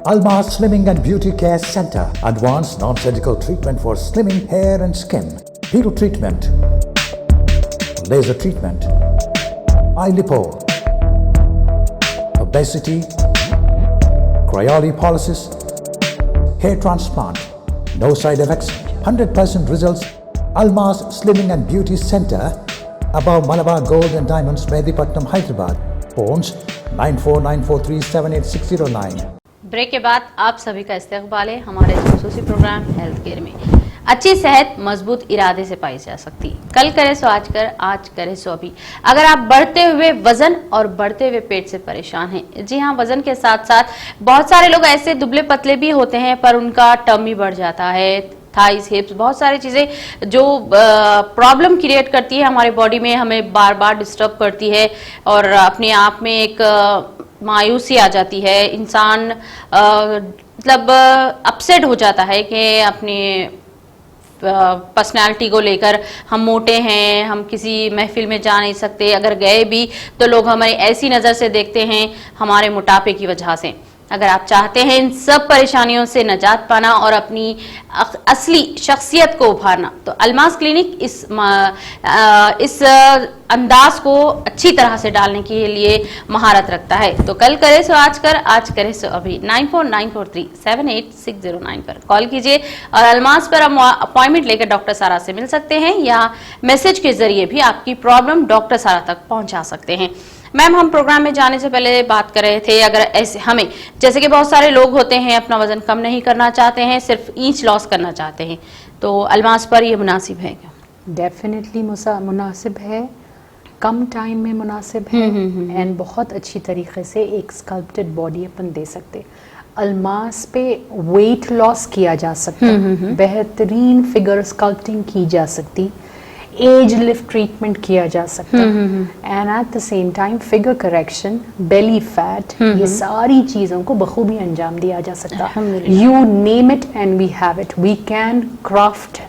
Almas Slimming and Beauty Care Center. Advanced non-surgical treatment for slimming hair and skin. Peel treatment. Laser treatment. Eye lipo. Obesity. Cryolipolysis. Hair transplant. No side effects. 100% results. Almas Slimming and Beauty Center. Above Malabar Gold and Diamonds, Mehdipatnam, Hyderabad. Phones 9494378609. Break के बाद आप सभी का इस्तकबाल है हमारे खसूसी programme health care में। अच्छी सेहत मजबूत इरादे से पाई जा सकती। कल करे सो आज कर, आज करे सो अभी। अगर आप बढ़ते हुए वजन और बढ़ते हुए पेट से परेशान हैं, जी हाँ, वजन के साथ साथ बहुत सारे लोग ऐसे दुबले पतले भी होते हैं पर उनका टमी बढ़ जाता है, थाइस, हिप्स, बहुत सारी चीजें जो प्रॉब्लम क्रिएट करती है हमारे बॉडी में, हमें बार बार डिस्टर्ब करती है और अपने आप में एक मायूसी आ जाती है। इंसान मतलब अपसेट हो जाता है कि अपने पर्सनालिटी को लेकर हम मोटे हैं, हम किसी महफिल में जा नहीं सकते, अगर गए भी तो लोग हमारी ऐसी नज़र से देखते हैं हमारे मोटापे की वजह से। अगर आप चाहते हैं इन सब परेशानियों से निजात पाना और अपनी असली शख्सियत को उभारना, तो अलमास क्लिनिक इस अंदाज को अच्छी तरह से डालने के लिए महारत रखता है। तो कल करे सो आज कर, आज करे सो अभी। 9494378609 पर कॉल कीजिए और अलमास पर अपॉइंटमेंट लेकर डॉक्टर सारा से मिल सकते हैं या मैसेज के जरिए भी आपकी प्रॉब्लम डॉक्टर सारा तक पहुंचा सकते हैं। मैम, हम प्रोग्राम में जाने से पहले बात कर रहे थे, अगर ऐसे हमें, जैसे कि बहुत सारे लोग होते हैं अपना वजन कम नहीं करना चाहते हैं, सिर्फ इंच लॉस करना चाहते हैं, तो अलमास पर ये मुनासिब है क्या? डेफिनेटली मुनासिब है, कम टाइम में मुनासिब है एंड बहुत अच्छी तरीके से एक स्कल्प्टेड बॉडी अपन दे सकते। अलमास पे वेट लॉस किया जा सकता, बेहतरीन फिगर स्कल्प्टिंग की जा सकती, एज लिफ्ट ट्रीटमेंट किया जा सकता and at the same time figure correction, belly fat, ये सारी चीज़ों को बखूबी अंजाम दिया जा सकता। You name it and we have it, we can craft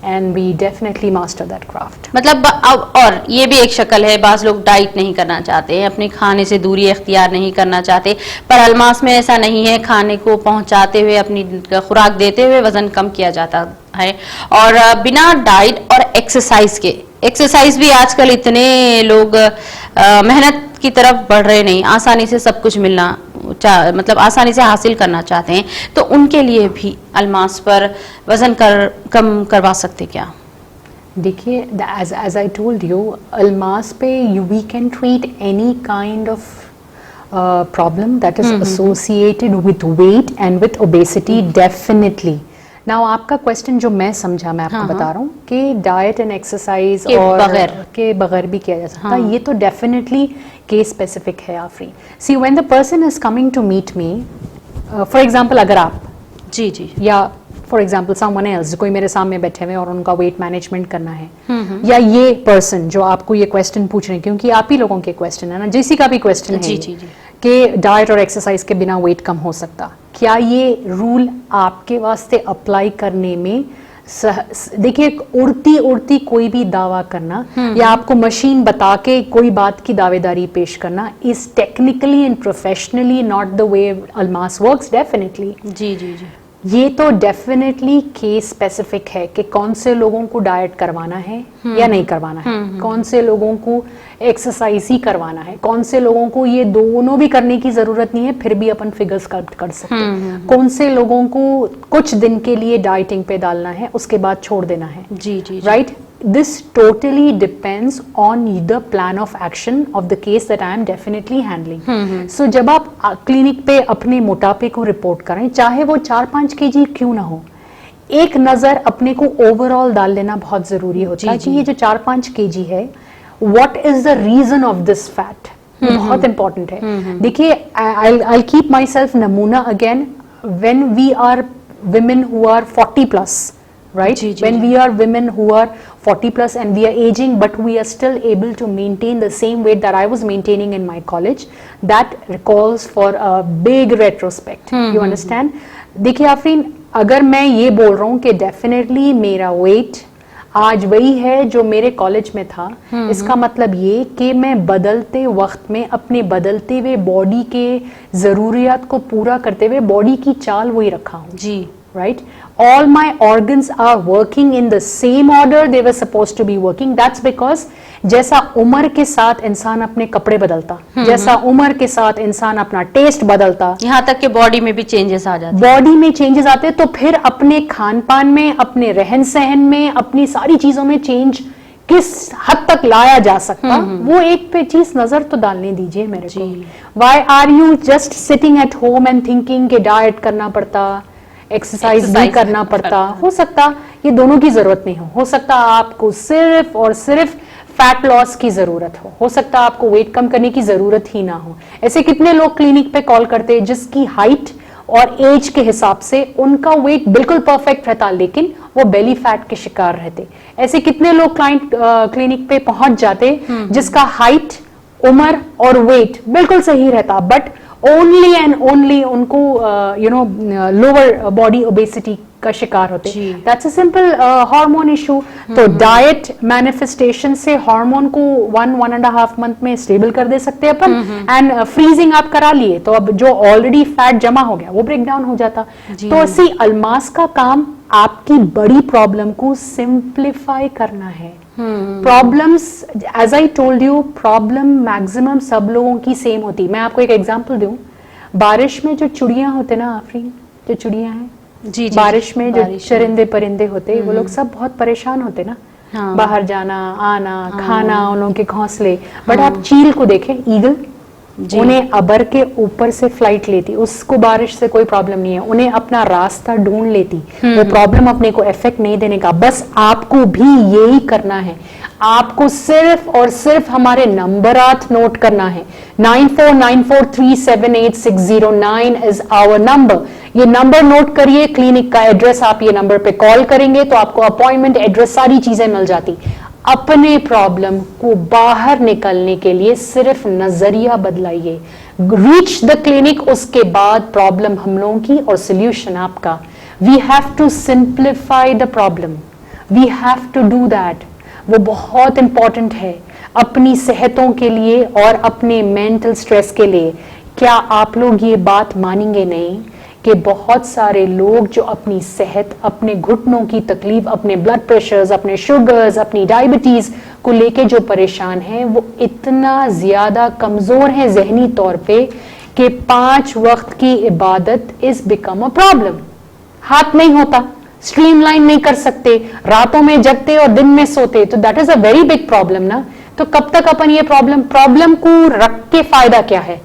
and we definitely master that craft. मतलब और ये भी एक शक्ल है, बाज़ लोग डाइट नहीं करना चाहते हैं, अपने खाने से दूरी इख्तियार नहीं करना चाहते, पर अलमास में ऐसा नहीं है, खाने को पहुंचाते हुए, अपनी खुराक देते हुए वजन कम किया जाता है और बिना डाइट और एक्सरसाइज के। एक्सरसाइज भी आजकल इतने लोग मेहनत की तरफ बढ़ रहे नहीं, आसानी से सब कुछ मिलना मतलब आसानी से हासिल करना चाहते हैं, तो उनके लिए भी अलमास पर वजन कम करवा सकते क्या? देखिए, as I told you, Almas पे we can treat any kind of problem that is associated with weight and with obesity, definitely. Now आपका क्वेश्चन जो मैं समझा, मैं आपको बता रहा हूँ कि डाइट एंड एक्सरसाइज और के बगैर भी किया जा सकता है, ये तो डेफिनेटली केस स्पेसिफिक है Afreen. See when the person is coming to meet me, for example अगर आप जी या फॉर एग्जांपल समवन एल्स, कोई मेरे सामने बैठे हुए और उनका वेट मैनेजमेंट करना है, या ये पर्सन जो आपको ये क्वेश्चन पूछ रहे हैं, क्योंकि आप ही लोगों के क्वेश्चन है ना, जिसी का भी क्वेश्चन है कि डाइट और एक्सरसाइज के बिना वेट कम हो सकता, क्या ये रूल आपके वास्ते अप्लाई करने में देखिए, उड़ती कोई भी दावा करना या आपको मशीन बता के कोई बात की दावेदारी पेश करना is technically and professionally not the way अलमास वर्क्स। डेफिनेटली जी, ये तो डेफिनेटली केस स्पेसिफिक है कि कौन से लोगों को डाइट करवाना है या नहीं करवाना है, कौन से लोगों को एक्सरसाइज ही करवाना है, कौन से लोगों को ये दोनों भी करने की जरूरत नहीं है फिर भी अपन फिगर स्कल्प्ट कर सकते हैं, कौन से लोगों को कुछ दिन के लिए डाइटिंग पे डालना है उसके बाद छोड़ देना है। जी right, this totally depends on the plan of action of the case that I am definitely handling. So जब आप क्लिनिक पे अपने मोटापे को रिपोर्ट करें, चाहे वो 4-5 kg क्यों ना हो, एक नजर अपने को ओवरऑल डाल लेना बहुत जरूरी होता है कि ये जो 4-5 kg है, what is the reason of this fat, बहुत इंपॉर्टेंट है। देखिए, I'll keep myself नमूना again, when we are women who are 40 plus, right? When we are women who are 40 plus and we are aging but we are still able to maintain the same weight that I was maintaining in my college, that calls for a big retrospect. You understand? देखिए आफरीन, अगर मैं ये बोल रहा हूँ कि definitely मेरा wait आज वही है जो मेरे कॉलेज में था। इसका मतलब ये कि मैं बदलते वक्त में अपने बदलते हुए बॉडी के जरूरियात को पूरा करते हुए बॉडी की चाल वही रखा हूँ जी। right? All my organs are working in the same order they were supposed to be working. That's because जैसा उम्र के साथ इंसान अपने कपड़े बदलता, जैसा उम्र के साथ इंसान अपना टेस्ट बदलता, यहाँ तक कि बॉडी में भी चेंजेस आ जाते बॉडी में चेंजेस आते हैं, तो फिर अपने खान पान में, अपने रहन सहन में, अपनी सारी चीजों में चेंज किस हद तक लाया जा सकता, वो एक पे चीज नजर तो डालने दीजिए मेरे को। Why are you just sitting at home and thinking कि डाइट करना पड़ता, एक्सरसाइज भी करना पड़ता? हो सकता ये दोनों की जरूरत नहीं हो सकता आपको सिर्फ और सिर्फ फैट लॉस की जरूरत हो सकता आपको वेट कम करने की जरूरत ही ना हो। ऐसे कितने लोग क्लिनिक पे कॉल करते हैं जिसकी हाइट और एज के हिसाब से उनका वेट बिल्कुल परफेक्ट रहता लेकिन वो बेली फैट के शिकार रहते। ऐसे कितने लोग क्लाइंट क्लिनिक पे पहुंच जाते जिसका हाइट, उम्र और वेट बिल्कुल सही रहता बट ओनली एंड ओनली उनको लोअर बॉडी ओबेसिटी का शिकार होते। That's a simple hormone issue. तो डाइट मैनिफेस्टेशन से हार्मोन को 1.5 मंथ में स्टेबल कर दे सकते हैं अपन, एंड फ्रीजिंग आप करा लिए तो अब जो ऑलरेडी फैट जमा हो गया वो ब्रेक डाउन हो जाता। तो सी अल्मास का काम आपकी बड़ी प्रॉब्लम को सिंप्लीफाई करना है। Problems, as I told you, problem maximum सब लोगों की सेम होती। मैं आपको एक एग्जांपल दूं, बारिश में जो चिड़िया होते ना आफरीन, जो चिड़िया हैं जी, बारिश में जो चरिंदे परिंदे होते वो लोग सब बहुत परेशान होते ना। हाँ। बाहर जाना आना, खाना, उन लोगों के घोंसले। बट आप चील को देखें, ईगल, उन्हें अबर के ऊपर से फ्लाइट लेती, उसको बारिश से कोई प्रॉब्लम नहीं है, उन्हें अपना रास्ता ढूंढ लेती, वो प्रॉब्लम अपने को इफेक्ट नहीं देने का। बस आपको भी यही करना है, आपको सिर्फ और सिर्फ हमारे नंबरात नोट करना है। 9494378609 इज आवर नंबर। ये नंबर नोट करिए, क्लिनिक का एड्रेस, आप ये नंबर पे कॉल करेंगे तो आपको अपॉइंटमेंट, एड्रेस, सारी चीजें मिल जाती। अपने प्रॉब्लम को बाहर निकलने के लिए सिर्फ नजरिया बदलाइए, रीच द क्लिनिक, उसके बाद प्रॉब्लम हम लोगों की और सोल्यूशन आपका। We have to simplify the problem, we have to do that. वो बहुत इंपॉर्टेंट है अपनी सेहतों के लिए और अपने मेंटल स्ट्रेस के लिए। क्या आप लोग ये बात मानेंगे नहीं कि बहुत सारे लोग जो अपनी सेहत, अपने घुटनों की तकलीफ, अपने ब्लड प्रेशर्स, अपने शुगर्स, अपनी डायबिटीज को लेके जो परेशान हैं वो इतना ज्यादा कमजोर हैं जहनी तौर पे कि 5 वक्त की इबादत इज बिकम अ प्रॉब्लम। हाथ नहीं होता, स्ट्रीमलाइन नहीं कर सकते, रातों में जगते और दिन में सोते, तो that is a very big problem ना। तो कब तक अपन ये प्रॉब्लम को रख के फायदा क्या है?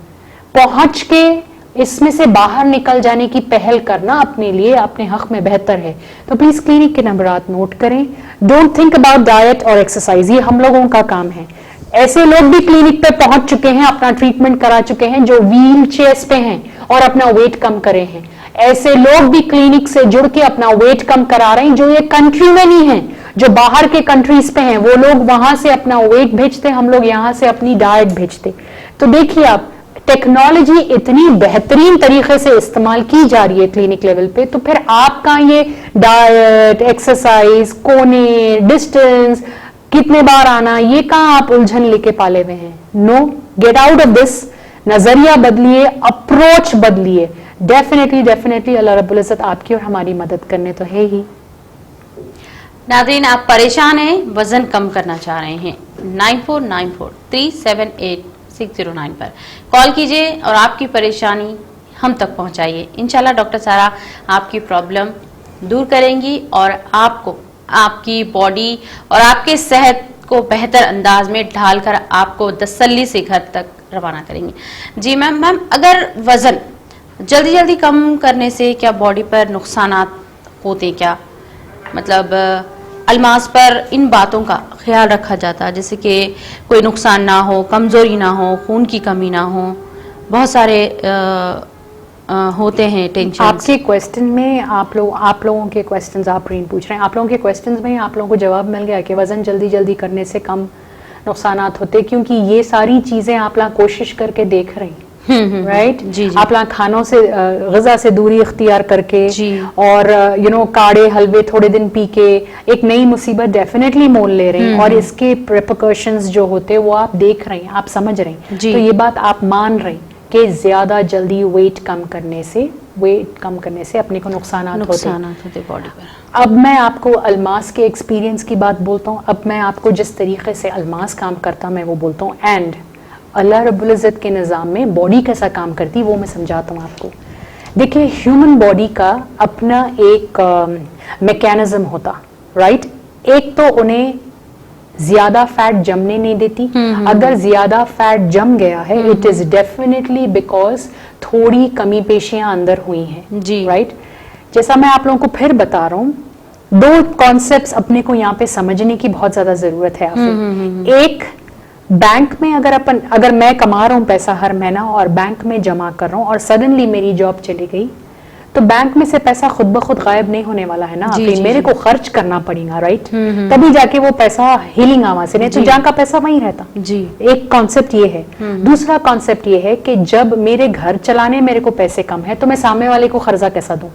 पहुंच के इसमें से बाहर निकल जाने की पहल करना अपने लिए, अपने हक में बेहतर है। तो प्लीज क्लिनिक के नंबरात नोट करें। डोंट थिंक अबाउट डाइट और एक्सरसाइज, ये हम लोगों का काम है। ऐसे लोग भी क्लिनिक पे पहुंच चुके हैं, अपना ट्रीटमेंट करा चुके हैं, जो व्हील चेयर्स पे हैं और अपना वेट कम करे हैं। ऐसे लोग भी क्लिनिक से जुड़ के अपना वेट कम करा रहे हैं, जो ये कंट्री में नहीं है, जो बाहर के कंट्रीज पे हैं। वो लोग वहां से अपना वेट भेजते, हम लोग यहाँ से अपनी डाइट भेजते। तो देखिए आप, टेक्नोलॉजी इतनी बेहतरीन तरीके से इस्तेमाल की जा रही है क्लिनिक लेवल पे, तो फिर आपका ये डाइट, एक्सरसाइज, कोने, डिस्टेंस, कितने बार आना, ये कहां आप उलझन लेके पाले हुए हैं? No, get out of this. नजरिया बदलिए, अप्रोच बदलिए। डेफिनेटली अल्लाह रब्बुल इज्जत आपकी और हमारी मदद करने तो है ही। नाज़रीन, आप परेशान हैं, वजन कम करना चाह रहे हैं, 9494378609 पर कॉल कीजिए और आपकी परेशानी हम तक पहुंचाइए। इंशाल्लाह डॉक्टर सारा आपकी प्रॉब्लम दूर करेंगी और आपको आपकी बॉडी और आपके सेहत को बेहतर अंदाज में ढालकर आपको तसल्ली से घर तक रवाना करेंगी। जी मैम, अगर वजन जल्दी कम करने से क्या बॉडी पर नुकसानात होते, क्या मतलब अल्मास पर इन बातों का ख्याल रखा जाता है, जैसे कि कोई नुकसान ना हो, कमजोरी ना हो, खून की कमी ना हो, बहुत सारे होते हैं टेंशन। आपके क्वेश्चन में आप लोगों के क्वेश्चंस आप पूछ रहे हैं, आप लोगों के क्वेश्चंस में आप लोगों को जवाब मिल गया कि वजन जल्दी करने से कम नुकसानात होते, क्योंकि ये सारी चीजें आप लोग कोशिश करके देख रहे हैं। राइट जी, जी। आप खानों से ग़िज़ा से दूरी इख्तियार करके जी। और काढ़े हलवे थोड़े दिन पी के एक नई मुसीबत डेफिनेटली मोल ले रही हैं और इसके रिपरकशंस जो होते हैं वो आप देख रही हैं, आप समझ रही हैं। जी। तो ये बात आप मान रही कि ज्यादा जल्दी वेट कम करने से अपने को नुकसान होते बॉडी पर। अब मैं आपको अल्मास के एक्सपीरियंस की बात बोलता हूँ। अब मैं आपको जिस तरीके से अल्मास काम करता मैं वो बोलता हूँ, एंड अल्लाह रब्बुल इज़्ज़त के निज़ाम में बॉडी कैसा काम करती वो मैं समझाता हूँ आपको। देखिए ह्यूमन बॉडी का अपना एक मैकेनिज्म होता, राइट। एक तो उन्हें ज्यादा फैट जमने नहीं देती। अगर ज्यादा फैट जम गया है इट इज डेफिनेटली बिकॉज थोड़ी कमी पेशियां अंदर हुई हैं, जी। राइट। जैसा मैं आप लोगों को फिर बता रहा हूँ, दो कॉन्सेप्ट्स अपने को यहाँ पे समझने की बहुत ज्यादा जरूरत है आपको। एक, बैंक में अगर मैं कमा रहा हूँ पैसा हर महीना और बैंक में जमा कर रहा हूँ और सडनली मेरी जॉब चली गई, तो बैंक में से पैसा खुद ब खुद गायब नहीं होने वाला है ना, मेरे को खर्च करना पड़ेगा, राइट। तभी जाके वो पैसा हीलिंग वहां से, नहीं तो जहाँ का पैसा वहीं रहता। जी। एक कॉन्सेप्ट ये है। दूसरा कॉन्सेप्ट ये है कि जब मेरे घर चलाने मेरे को पैसे कम है तो मैं सामने वाले को कर्जा कैसा दूं,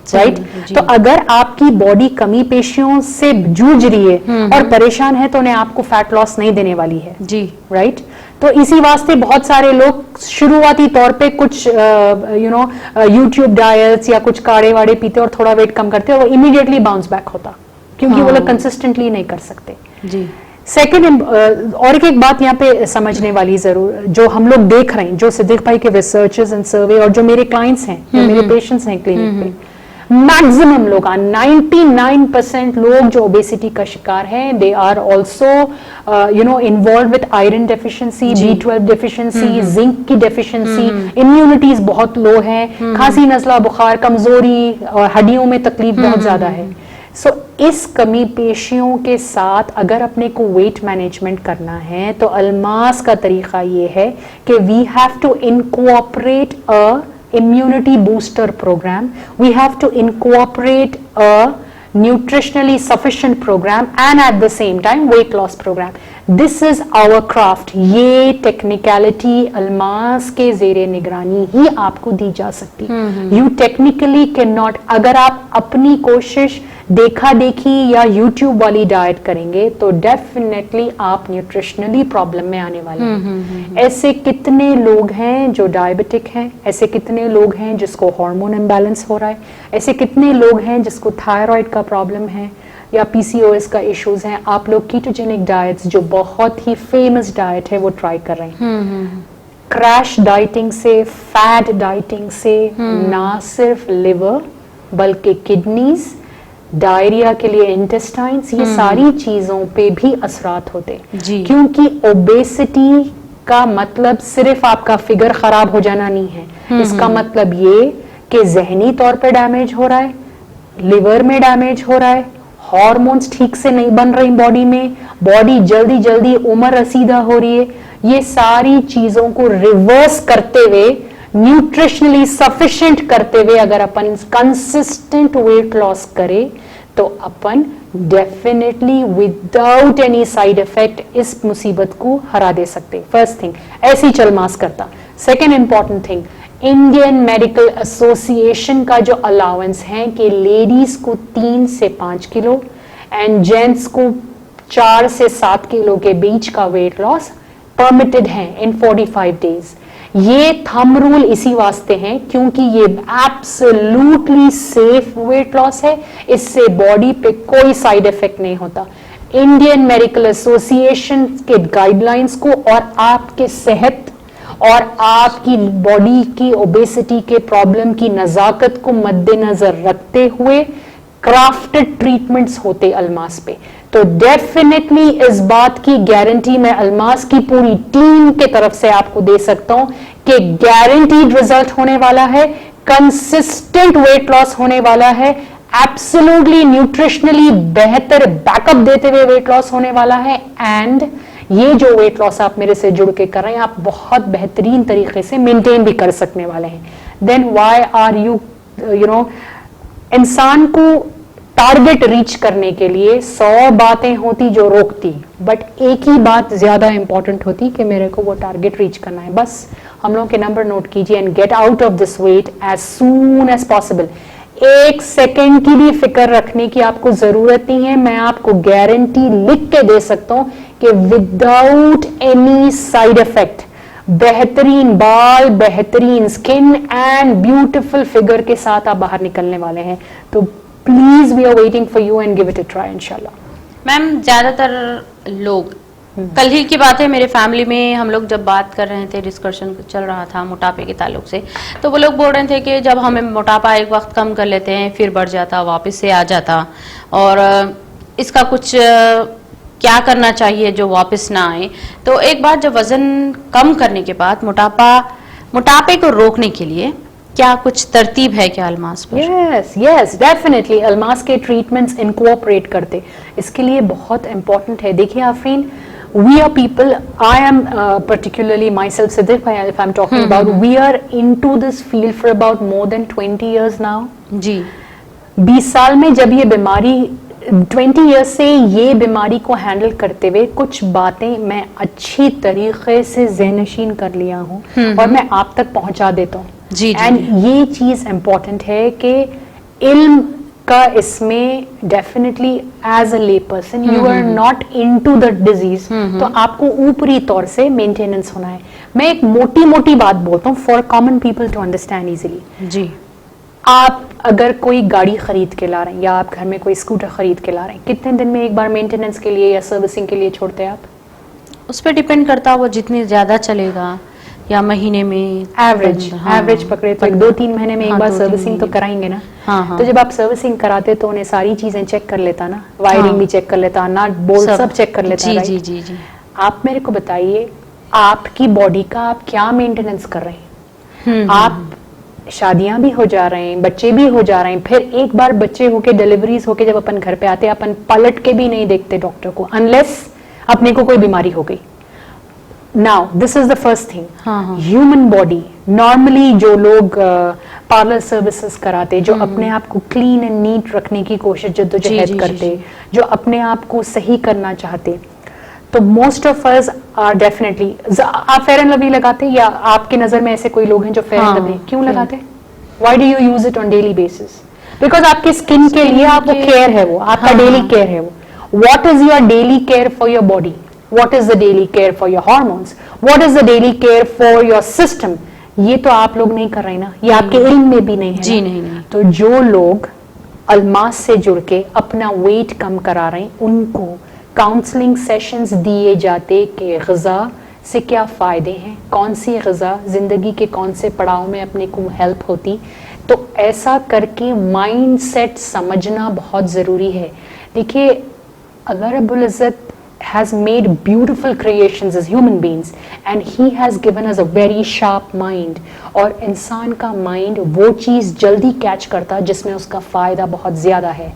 राइट। तो अगर आपकी बॉडी कमी पेशियों से जूझ रही है और परेशान है तो उन्हें आपको फैट लॉस नहीं देने वाली है, जी, राइट। तो इसी वास्ते बहुत सारे लोग शुरुआती तौर पे कुछ यूट्यूब डाइट्स या कुछ काढ़े वाड़े पीते और थोड़ा वेट कम करते और वो इमीडिएटली बाउंस बैक होता, क्योंकि वो लोग कंसिस्टेंटली नहीं कर सकते। जी। सेकेंड, और एक बात यहाँ पे समझने वाली जरूर जो हम लोग देख रहे हैं, जो सिद्दीक भाई के रिसर्चेस एंड सर्वे और जो मेरे क्लाइंट्स हैं, जो मेरे पेशेंट्स हैं क्लिनिक पे, मैक्सिमम लोग 99% लोग जो ओबेसिटी का शिकार हैं, they are also involve with iron deficiency, B12 deficiency, zinc की डेफिशिएंसी, इम्यूनिटीज बहुत लो है, खांसी नजला बुखार, कमजोरी, हड्डियों में तकलीफ बहुत ज्यादा है। सो इस कमी पेशियों के साथ अगर अपने को वेट मैनेजमेंट करना है तो अल्मास का तरीका ये है कि we have to incorporate a immunity booster program, we have to incorporate a nutritionally sufficient program and at the same time weight loss program. This is our craft. ये टेक्निकलिटी अल्मास के ज़ेरे निगरानी ही आपको दी जा सकती। You technically cannot, अगर आप अपनी कोशिश देखा देखी या YouTube वाली डाइट करेंगे तो डेफिनेटली आप न्यूट्रिशनली प्रॉब्लम में आने वाले हैं। ऐसे कितने लोग हैं जो डायबिटिक हैं, ऐसे कितने लोग हैं जिसको हार्मोन इम्बैलेंस हो रहा है, ऐसे कितने लोग हैं जिसको थायराइड का प्रॉब्लम है या PCOS का इश्यूज हैं। आप लोग कीटोजेनिक डाइट्स जो बहुत ही फेमस डाइट है वो ट्राई कर रहे हैं। क्रैश डाइटिंग से, फैट डाइटिंग से ना सिर्फ लिवर बल्कि किडनीज, डायरिया के लिए इंटेस्टाइन्स, ये सारी चीजों पे भी असरात होते, क्योंकि ओबेसिटी का मतलब सिर्फ आपका फिगर खराब हो जाना नहीं है। इसका मतलब ये कि जहनी तौर पे डैमेज हो रहा है, लिवर में डैमेज हो रहा है, हार्मोन्स ठीक से नहीं बन रही बॉडी में, बॉडी जल्दी जल्दी उम्र रसीदा हो रही है। ये सारी चीजों को रिवर्स करते हुए, न्यूट्रिशनली सफिशिएंट करते हुए अगर अपन कंसिस्टेंट वेट लॉस करें तो अपन definitely without any side effect इस मुसीबत को हरा दे सकते। फर्स्ट थिंग, ऐसे ही चल मास करता। Second important thing, Indian medical association का जो अलाउंस है कि लेडीज को 3 से 5 किलो एंड जेंट्स को 4 से 7 किलो के बीच का वेट लॉस परमिटेड है इन 45 डेज। ये थंब रूल इसी वास्ते हैं क्योंकि ये एब्सोल्युटली सेफ वेट लॉस है, इससे बॉडी पे कोई साइड इफेक्ट नहीं होता। इंडियन मेडिकल एसोसिएशन के गाइडलाइंस को और आपके सेहत और आपकी बॉडी की ओबेसिटी के प्रॉब्लम की नजाकत को मद्देनजर रखते हुए क्राफ्टेड ट्रीटमेंट्स होते अल्मास पे। तो डेफिनेटली इस बात की गारंटी मैं अल्मास की पूरी टीम के तरफ से आपको दे सकता हूं कि गारंटीड रिजल्ट होने वाला है, कंसिस्टेंट वेट लॉस होने वाला है, एब्सोल्युटली न्यूट्रिशनली बेहतर बैकअप देते हुए वेट लॉस होने वाला है। एंड ये जो वेट लॉस आप मेरे से जुड़ के कर रहे हैं आप बहुत बेहतरीन तरीके से मेंटेन भी कर सकने वाले हैं। देन व्हाई आर यू इंसान को टारगेट रीच करने के लिए 100 बातें होती जो रोकती, बट एक ही बात ज्यादा इंपॉर्टेंट होती कि मेरे को वो टारगेट रीच करना है। बस हम लोगों के नंबर नोट कीजिए and get out of this weight as soon as possible. एक सेकेंड की भी फिक्र रखने की आपको जरूरत नहीं है। मैं आपको गारंटी लिख के दे सकता हूं कि विदाउट एनी साइड इफेक्ट बेहतरीन बाल, बेहतरीन स्किन एंड ब्यूटीफुल फिगर के साथ आप बाहर निकलने वाले हैं। तो please we are waiting for you and give it a try इंशाल्लाह। मैम ज्यादातर लोग, कल ही की बात है, मेरे फैमिली में हम लोग जब बात कर रहे थे, डिस्कशन चल रहा था मोटापे के ताल्लुक से, तो वो लोग बोल रहे थे कि जब हमें मोटापा एक वक्त कम कर लेते हैं फिर बढ़ जाता, वापस से आ जाता, और इसका कुछ क्या करना चाहिए जो वापस ना आए। तो एक बार जब वजन कम करने के बाद मोटापे को रोकने के लिए क्या कुछ तरतीब है क्या अल्मास पर? यस डेफिनेटली अल्मास के ट्रीटमेंट्स इनकोऑपरेट करते, इसके लिए बहुत इंपॉर्टेंट है। देखिए Afreen, we are people, I am particularly myself, Siddiq, if I'm talking about, we are into this field for about more than 20 years now. जी 20 साल में जब ये बीमारी 20 इयर्स से ये बीमारी को हैंडल करते हुए कुछ बातें मैं अच्छी तरीके से ज़हनशीन कर लिया हूँ और मैं आप तक पहुँचा देता हूँ। जी एंड ये चीज़ इम्पोर्टेंट है कि इल्म का इसमें definitely as a lay person you are not into the disease, तो आपको ऊपरी तौर से मेंटेनेंस होना है। मैं एक मोटी मोटी बात बोलता हूँ for common people to understand easily. जी आप अगर कोई गाड़ी खरीद के ला रहे हैं या आप घर में कोई स्कूटर खरीद के ला रहे हैं, कितने दिन में एक बार मेंटेनेंस के लिए या सर्विसिंग के लिए छोड़ते हैं आप? उस पर डिपेंड करता है, वो जितनी ज्यादा चलेगा या महीने में एवरेज पकड़े तो 2-3 महीने में एक बार सर्विसिंग तो कराएंगे ना। हाँ। तो जब आप सर्विसिंग कराते तो उन्हें सारी चीजें चेक कर लेता ना, वायरिंग भी चेक कर लेता, नट बोल्ट सब चेक कर लेता। जी जी जी। आप मेरे को बताइए आपकी बॉडी का आप क्या मेंटेनेंस कर रहे हैं? आप शादियां भी हो जा रहे हैं, बच्चे भी हो जा रहे हैं, फिर एक बार बच्चे होके डिलीवरीज होके जब अपन घर पे आते हैं अपन पलट के भी नहीं देखते डॉक्टर को, अनलेस अपने को कोई बीमारी हो गई। Now this is the first thing, human body normally जो लोग पार्लर सर्विसेज कराते, जो अपने आप को क्लीन एंड नीट रखने की कोशिश जद्दोजहद करते, जो अपने आप को सही करना चाहते, तो most of us are definitely. आप फेयर एंड लवली लगाते या आपकी नजर में ऐसे कोई लोग हैं जो फेयर एंड लवली क्यों लगाते? Why do you use it on daily basis? Because आपकी स्किन के लिए आपको केयर है, वो आपका डेली केयर है वो। What is your daily care for your body? What is the daily care for your hormones? What is the daily care for your system? ये तो आप लोग नहीं कर रहे ना, ये आपके इल्म में भी नहीं है। जी नहीं। तो जो लोग अल्मास से जुड़ के अपना वेट कम करा रहे हैं उनको काउंसलिंग सेशंस दिए जाते कि ग़िज़ा से क्या फ़ायदे हैं, कौन सी ग़िज़ा ज़िंदगी के कौन से पड़ाव में अपने को हेल्प होती। तो ऐसा करके माइंड सेट समझना बहुत ज़रूरी है। देखिए अल्लाह रब्बुल इज़्ज़त has made beautiful creations as human beings and he has given us a very sharp mind, और इंसान का माइंड वो चीज़ जल्दी कैच करता जिसमें उसका फ़ायदा बहुत ज़्यादा है,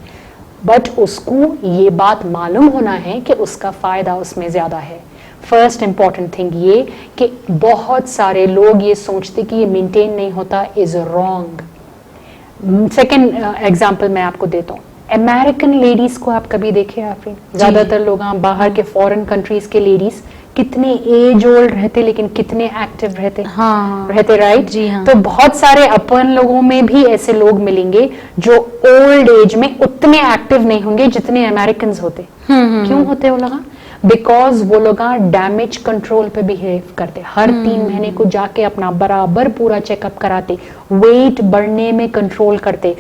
बट उसको ये बात मालूम होना है कि उसका फ़ायदा उसमें ज़्यादा है। फर्स्ट इंपॉर्टेंट थिंग ये कि बहुत सारे लोग ये सोचते कि ये मेंटेन नहीं होता, इज़ रॉन्ग। सेकेंड एग्जाम्पल मैं आपको देता हूँ, अमेरिकन लेडीज को आप कभी देखे आफरीन? ज्यादातर लोग बाहर के फॉरेन कंट्रीज के लेडीज कितने एज ओल्ड रहते लेकिन कितने एक्टिव रहते, रहते राइट? जी हाँ। तो बहुत सारे अपन लोगों में भी ऐसे लोग मिलेंगे जो ओल्ड एज में उतने एक्टिव नहीं होंगे जितने अमेरिकन होते। क्यों होते वो लोग? बिकॉज वो लोग डैमेज कंट्रोल पे बिहेव करते, हर 3 महीने को जाके अपना बराबर पूरा चेकअप कराते, वेट बढ़ने में कंट्रोल करते,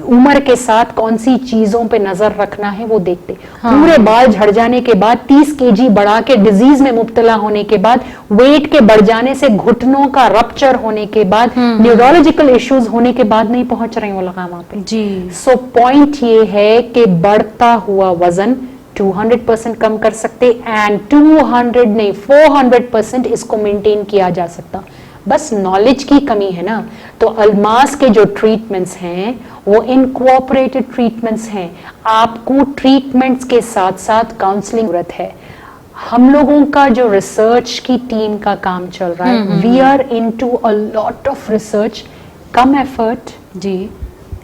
उम्र के साथ कौन सी चीजों पे नजर रखना है वो देखते। पूरे बाल झड़ जाने के बाद 30 केजी बढ़ा के डिजीज में मुब्तला होने के बाद, वेट के बढ़ जाने से घुटनों का रप्चर होने के बाद, न्यूरोलॉजिकल इश्यूज होने के बाद नहीं पहुंच रहे वो लोग वहां पे। जी सो पॉइंट ये है कि बढ़ता हुआ वजन 200% कम कर सकते एंड 200 नहीं 400% इसको मेंटेन किया जा सकता, बस नॉलेज की कमी है ना। तो अल्मास के जो ट्रीटमेंट्स हैं वो इनकोऑपरेटेड ट्रीटमेंट्स हैं, आपको ट्रीटमेंट्स के साथ साथ काउंसलिंग जरूरत है। हम लोगों का जो रिसर्च की टीम का काम चल रहा है, we are into a lot of research, कम एफर्ट, जी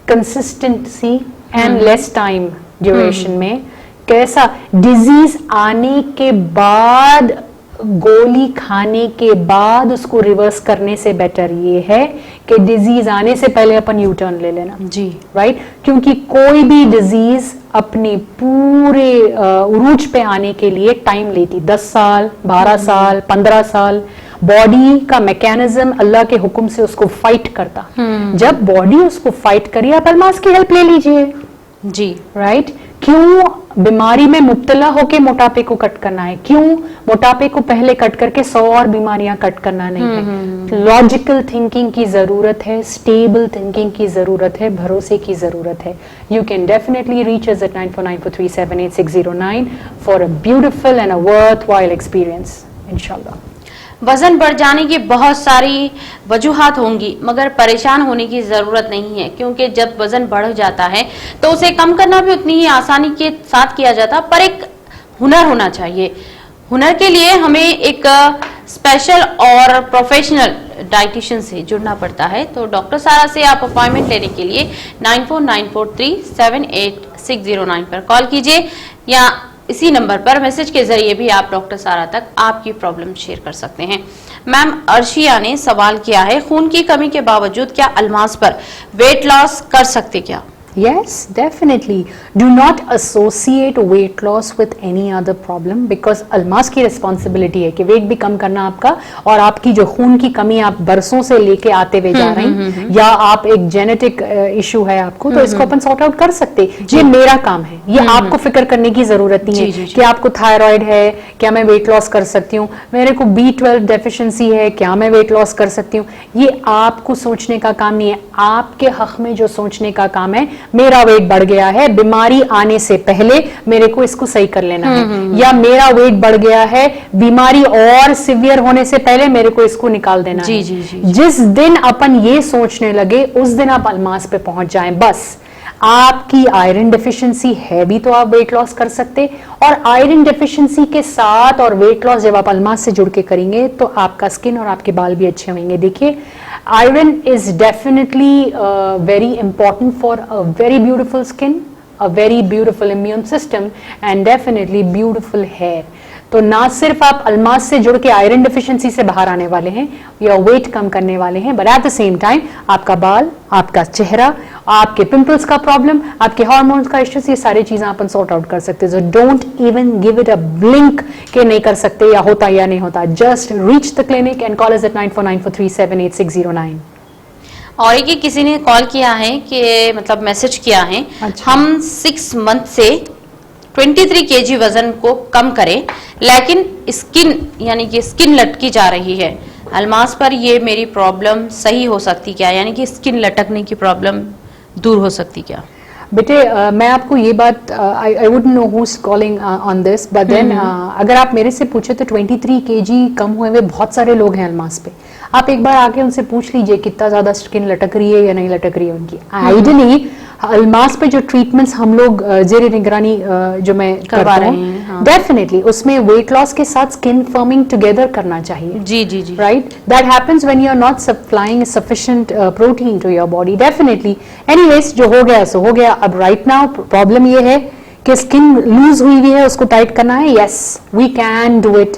consistency and less time duration में, कैसा डिजीज आने के बाद, गोली खाने के बाद उसको रिवर्स करने से बेटर ये है कि डिजीज आने से पहले अपन यू टर्न ले लेना। जी राइट, क्योंकि कोई भी डिजीज अपने पूरे उरूज पे आने के लिए टाइम लेती, 10 साल 12 साल 15 साल। बॉडी का मैकेनिज्म अल्लाह के हुक्म से उसको फाइट करता। जब बॉडी उसको फाइट करी, आप अल्मास की हेल्प ले लीजिए। जी राइट, क्यों बीमारी में मुब्तला होके मोटापे को कट करना है? क्यों मोटापे को पहले कट करके 100 और बीमारियां कट करना नहीं है? लॉजिकल थिंकिंग की जरूरत है, स्टेबल थिंकिंग की जरूरत है, भरोसे की जरूरत है। You can definitely reach us at 9494378609 for a beautiful and a worthwhile experience इंशाल्लाह। वजन बढ़ जाने की बहुत सारी वजूहात होंगी, मगर परेशान होने की जरूरत नहीं है, क्योंकि जब वजन बढ़ जाता है तो उसे कम करना भी उतनी ही आसानी के साथ किया जाता, पर एक हुनर होना चाहिए। हुनर के लिए हमें एक स्पेशल और प्रोफेशनल डाइटिशियन से जुड़ना पड़ता है। तो डॉक्टर सारा से आप अपॉइंटमेंट लेने के लिए 9494378609 पर कॉल कीजिए, या इसी नंबर पर मैसेज के जरिए भी आप डॉक्टर सारा तक आपकी प्रॉब्लम शेयर कर सकते हैं। मैम, अर्शिया ने सवाल किया है, खून की कमी के बावजूद क्या अल्मास पर वेट लॉस कर सकते क्या? Yes, definitely. Do not associate weight loss with any other problem because Almas की रिस्पॉन्सिबिलिटी है कि वेट भी कम करना आपका, और आपकी जो खून की कमी आप बरसों से लेके आते हुए जा रहे हैं, या आप एक जेनेटिक इशू है आपको, तो इसको अपन सॉर्ट आउट कर सकते। ये मेरा काम है, ये आपको फिक्र करने की जरूरत नहीं है कि आपको थायराइड है, क्या मैं वेट लॉस कर सकती हूँ? मेरे को B12 डेफिशिएंसी है, क्या मैं वेट लॉस कर सकती हूँ? ये आपको सोचने का काम नहीं है। आपके हक में जो सोचने का काम है, मेरा वेट बढ़ गया है, बीमारी आने से पहले मेरे को इसको सही कर लेना है, या मेरा वेट बढ़ गया है, बीमारी और सिवियर होने से पहले मेरे को इसको निकाल देना है। जिस दिन अपन ये सोचने लगे उस दिन आप अल्मास पे पहुंच जाएं। बस आपकी आयरन डेफिशिएंसी है भी तो आप वेट लॉस कर सकते, और आयरन डेफिशिएंसी के साथ और वेट लॉस जब आप अल्मास से जुड़ के करेंगे तो आपका स्किन और आपके बाल भी अच्छे होंगे। देखिए, iron is definitely very important for a very beautiful skin, a very beautiful immune system and definitely beautiful hair. तो ना सिर्फ आप अल्मास से जुड़ के आयरन डेफिशिएंसी से बाहर आने वाले हैं या वेट कम करने वाले हैं, but at the same time आपका बाल, आपका चेहरा, आपके पिंपल्स का प्रॉब्लम, आपके हार्मोन्स का इश्यूज, ये सारी चीजें अपन सॉर्ट आउट कर सकते हैं। So don't even give it a blink कि नहीं कर सकते या होता या नहीं होता। Just reach the clinic and call us at 9494378609। और एक किसी ने कॉल किया है कि मतलब मैसेज किया है, अच्छा। हम 6 मंथ से 23 kg वजन को कम करें, लेकिन स्किन यानी कि स्किन लटकी जा रही है। अल्मास पर ये मेरी प्रॉब्लम सही हो सकती क्या? यानी कि स्किन लटकने की प्रॉब्लम दूर हो सकती क्या? बेटे, मैं आपको ये बात, I would know who is calling on this, but then अगर आप मेरे से पूछे तो 23 kg कम हुए हुए बहुत सारे लोग हैं अल्मास पे। आप एक बार आके उनसे पूछ लीजिए कितना ज्यादा स्किन लटक रही है या नहीं लटक रही है उनकी। आइडियली अल्मास पे जो ट्रीटमेंट्स हम लोग जेर निगरानी जो मैं करवा रहे हैं, डेफिनेटली उसमें वेट लॉस के साथ स्किन फर्मिंग टुगेदर करना चाहिए। जी जी जी, right, that happens when you are not supplying sufficient protein to your body. Definitely, anyways, जो हो गया सो हो गया। अब राइट नाउ प्रॉब्लम ये है कि स्किन लूज हुई हुई है, उसको टाइट करना है। Yes, we can do it.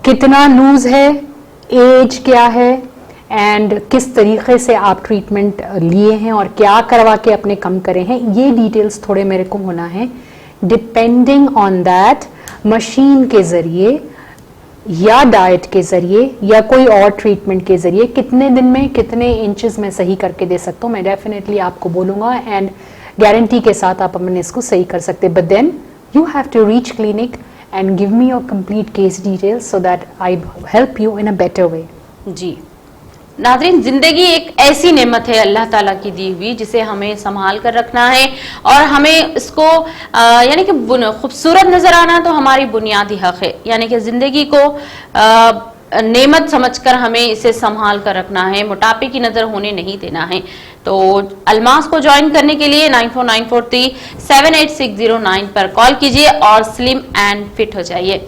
कितना लूज है, एज क्या है, एंड किस तरीके से आप ट्रीटमेंट लिए हैं और क्या करवा के अपने कम करे हैं, ये डिटेल्स थोड़े मेरे को होना है। डिपेंडिंग ऑन दैट, मशीन के जरिए या डाइट के जरिए या कोई और ट्रीटमेंट के जरिए कितने दिन में कितने इंचेस में सही करके दे सकता हूँ, मैं डेफिनेटली आपको बोलूँगा, एंड गारंटी के साथ आप अपने इसको सही कर सकते। But then you have to reach clinic and give me your complete case details so that I help you in a better way. जी नाज़रीन, जिंदगी एक ऐसी नेमत है अल्लाह ताला की दी हुई, जिसे हमें संभाल कर रखना है, और हमें इसको यानी कि खूबसूरत नजर आना तो हमारी बुनियादी हक है। यानी कि जिंदगी को नेमत समझकर हमें इसे संभाल कर रखना है, मोटापे की नजर होने नहीं देना है। तो अल्मास को ज्वाइन करने के लिए 9494378609 पर कॉल कीजिए और स्लिम एंड फिट हो जाइए।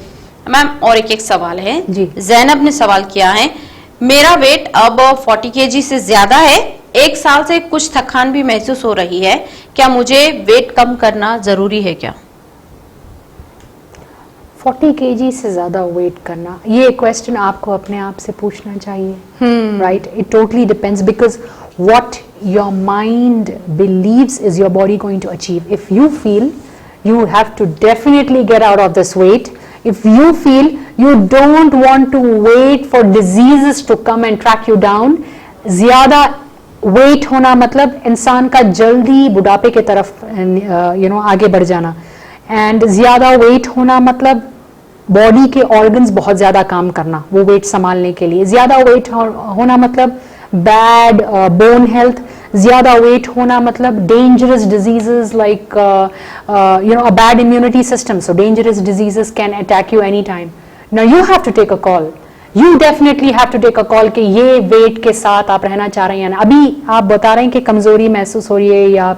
मैम, और एक सवाल है जी। जैनब ने सवाल किया है, मेरा वेट अब 40 kg से ज्यादा है, 1 साल से कुछ थकान भी महसूस हो रही है, क्या मुझे वेट कम करना जरूरी है क्या? 40 kg से ज़्यादा वेट करना, ये क्वेश्चन आपको अपने आप से पूछना चाहिए, right? It totally depends, because what your mind believes is your body going to achieve. If you feel you have to definitely get out of this weight, if you feel you don't want to wait for diseases to come and track you down, ज़्यादा wait होना मतलब इंसान का जल्दी बुढ़ापे की तरफ आगे बढ़ जाना, एंड ज़्यादा वेट होना मतलब बॉडी के ऑर्गन्स बहुत ज़्यादा काम करना वो वेट संभालने के लिए। ज़्यादा वेट होना मतलब बैड बोन हेल्थ, ज़्यादा वेट होना मतलब dangerous diseases like a bad immunity system, so dangerous diseases can attack you anytime. Now you have to take a call, you definitely have to take a call कि ये wait के साथ आप रहना चाह रहे हैं ना। अभी आप बता रहे हैं कि कमज़ोरी महसूस हो रही है या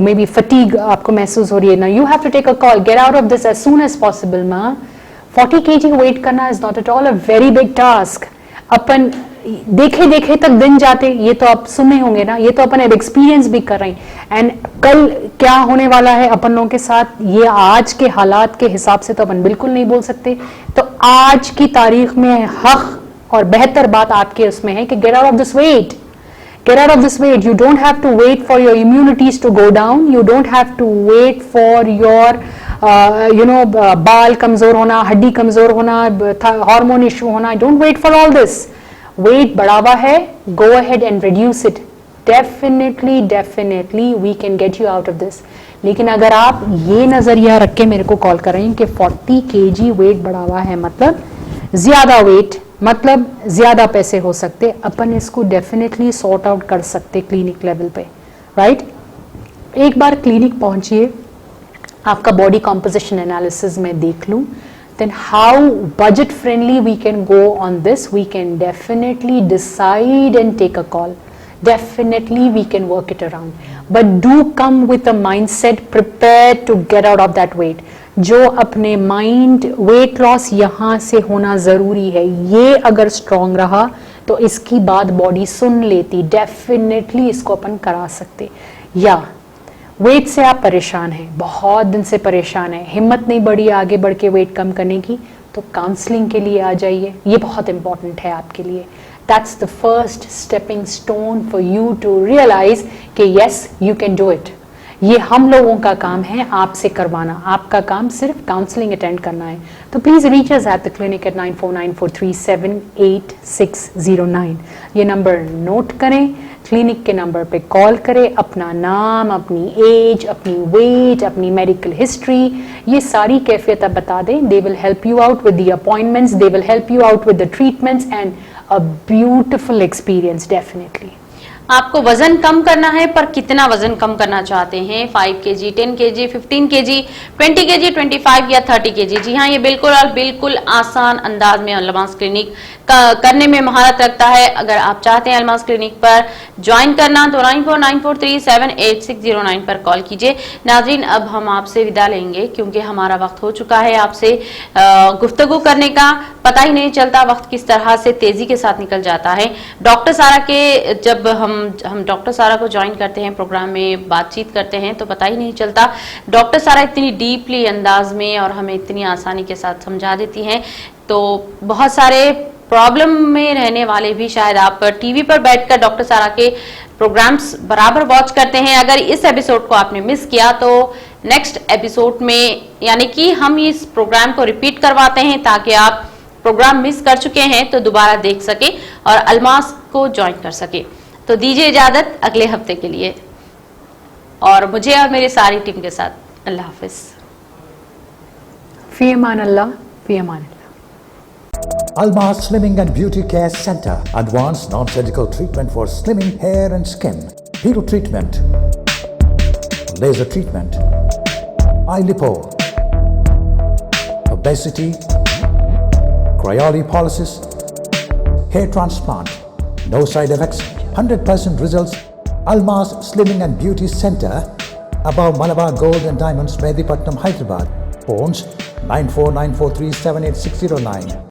मे बी फटीग आपको महसूस हो रही है ना, you have to take a call, get out of this as soon as possible। माँ 40 kg वेट करना is not at all a very big task। अपन देखे देखे तक दिन जाते, ये तो आप सुने होंगे ना, ये तो अपन अब एक्सपीरियंस भी कर रहे हैं, एंड कल क्या होने वाला है अपन लोगों के साथ, ये आज के हालात के हिसाब से तो अपन बिल्कुल नहीं बोल सकते। तो आज की तारीख में हक और बेहतर बात आपके उसमें है कि get out of this weight, get out of this weight. You don't have to wait for your immunities to go down, you don't have to wait for your बाल कमजोर होना, हड्डी कमजोर होना, हार्मोन इशू होना, don't wait for all this। Weight बढ़ा हुआ है, go ahead and reduce it, definitely we can get you out of this। लेकिन अगर आप ये नजरिया रख के मेरे को कॉल कर रहे हैं कि 40 kg वेट बढ़ा हुआ है मतलब ज्यादा वेट मतलब ज्यादा पैसे हो सकते, अपन इसको डेफिनेटली सॉर्ट आउट कर सकते क्लिनिक लेवल पे, राइट? एक बार क्लिनिक पहुंचिए, आपका बॉडी कॉम्पोजिशन एनालिसिस में देख लूं, then how budget friendly we can go on this, we can definitely decide and take a call, definitely we can work it around, but do come with a mindset prepared to get out of that weight। जो अपने mind weight loss यहाँ से होना ज़रूरी है, ये अगर strong रहा तो इसकी बात बॉडी सुन लेती, डेफिनेटली इसको अपन करा सकते। या वेट से आप परेशान हैं, बहुत दिन से परेशान हैं, हिम्मत नहीं बढ़ी आगे बढ़ के वेट कम करने की, तो काउंसलिंग के लिए आ जाइए, ये बहुत इंपॉर्टेंट है आपके लिए। That's the first stepping stone for you to realise कि yes you can do it. ये हम लोगों का काम है आपसे करवाना, आपका काम सिर्फ काउंसलिंग अटेंड करना है। तो please reach us at the clinic eight 9494378609। ये नंबर नोट करें, क्लिनिक के नंबर पे कॉल करें, अपना नाम, अपनी एज, अपनी वेट, अपनी मेडिकल हिस्ट्री, ये सारी कैफियत आप बता दें। They will help you out with the appointments, they will help you out with the treatments and a beautiful experience definitely. आपको वजन कम करना है, पर कितना वजन कम करना चाहते हैं? 5 kg, 10 kg, 15 kg, 20 kg, 25 या 30 kg? जी हाँ, ये बिल्कुल और बिल्कुल आसान अंदाज में अलमास क्लिनिक करने में महारत रखता है। अगर आप चाहते हैं अलमास क्लिनिक पर ज्वाइन करना तो 9494378609 पर कॉल कीजिए। नाजरीन, अब हम आपसे विदा लेंगे क्योंकि हमारा वक्त हो चुका है आपसे गुफ्तगू करने का। पता ही नहीं चलता वक्त किस तरह से तेजी के साथ निकल जाता है। डॉक्टर सारा के जब हम डॉक्टर सारा को ज्वाइन करते हैं, प्रोग्राम में बातचीत करते हैं, तो पता ही नहीं चलता। डॉक्टर सारा इतनी डीपली अंदाज में और हमें इतनी आसानी के साथ समझा देती हैं। तो बहुत सारे प्रॉब्लम में रहने वाले भी शायद आप टीवी पर बैठकर डॉक्टर सारा के प्रोग्राम्स बराबर वॉच करते हैं। अगर इस एपिसोड को आपने मिस किया तो नेक्स्ट एपिसोड में, यानी कि हम इस प्रोग्राम को रिपीट करवाते हैं ताकि आप प्रोग्राम मिस कर चुके हैं तो दोबारा देख सके और अलमास को ज्वाइन कर सके। तो दीजिए इजाजत अगले हफ्ते के लिए, और मुझे और मेरी सारी टीम के साथ अल्लाह हाफिज। फी अमान अल्लाह, फी अमान अल्लाह। Almas Slimming and Beauty Care Center. Advanced non-surgical treatment for slimming hair and skin. Peel treatment. Laser treatment. Eye lipo. Obesity. Cryolipolysis. Hair transplant. No side effects. 100% results. Almas Slimming and Beauty Center. Above Malabar Gold and Diamonds, Medipatnam, Hyderabad. Phones 9494378609.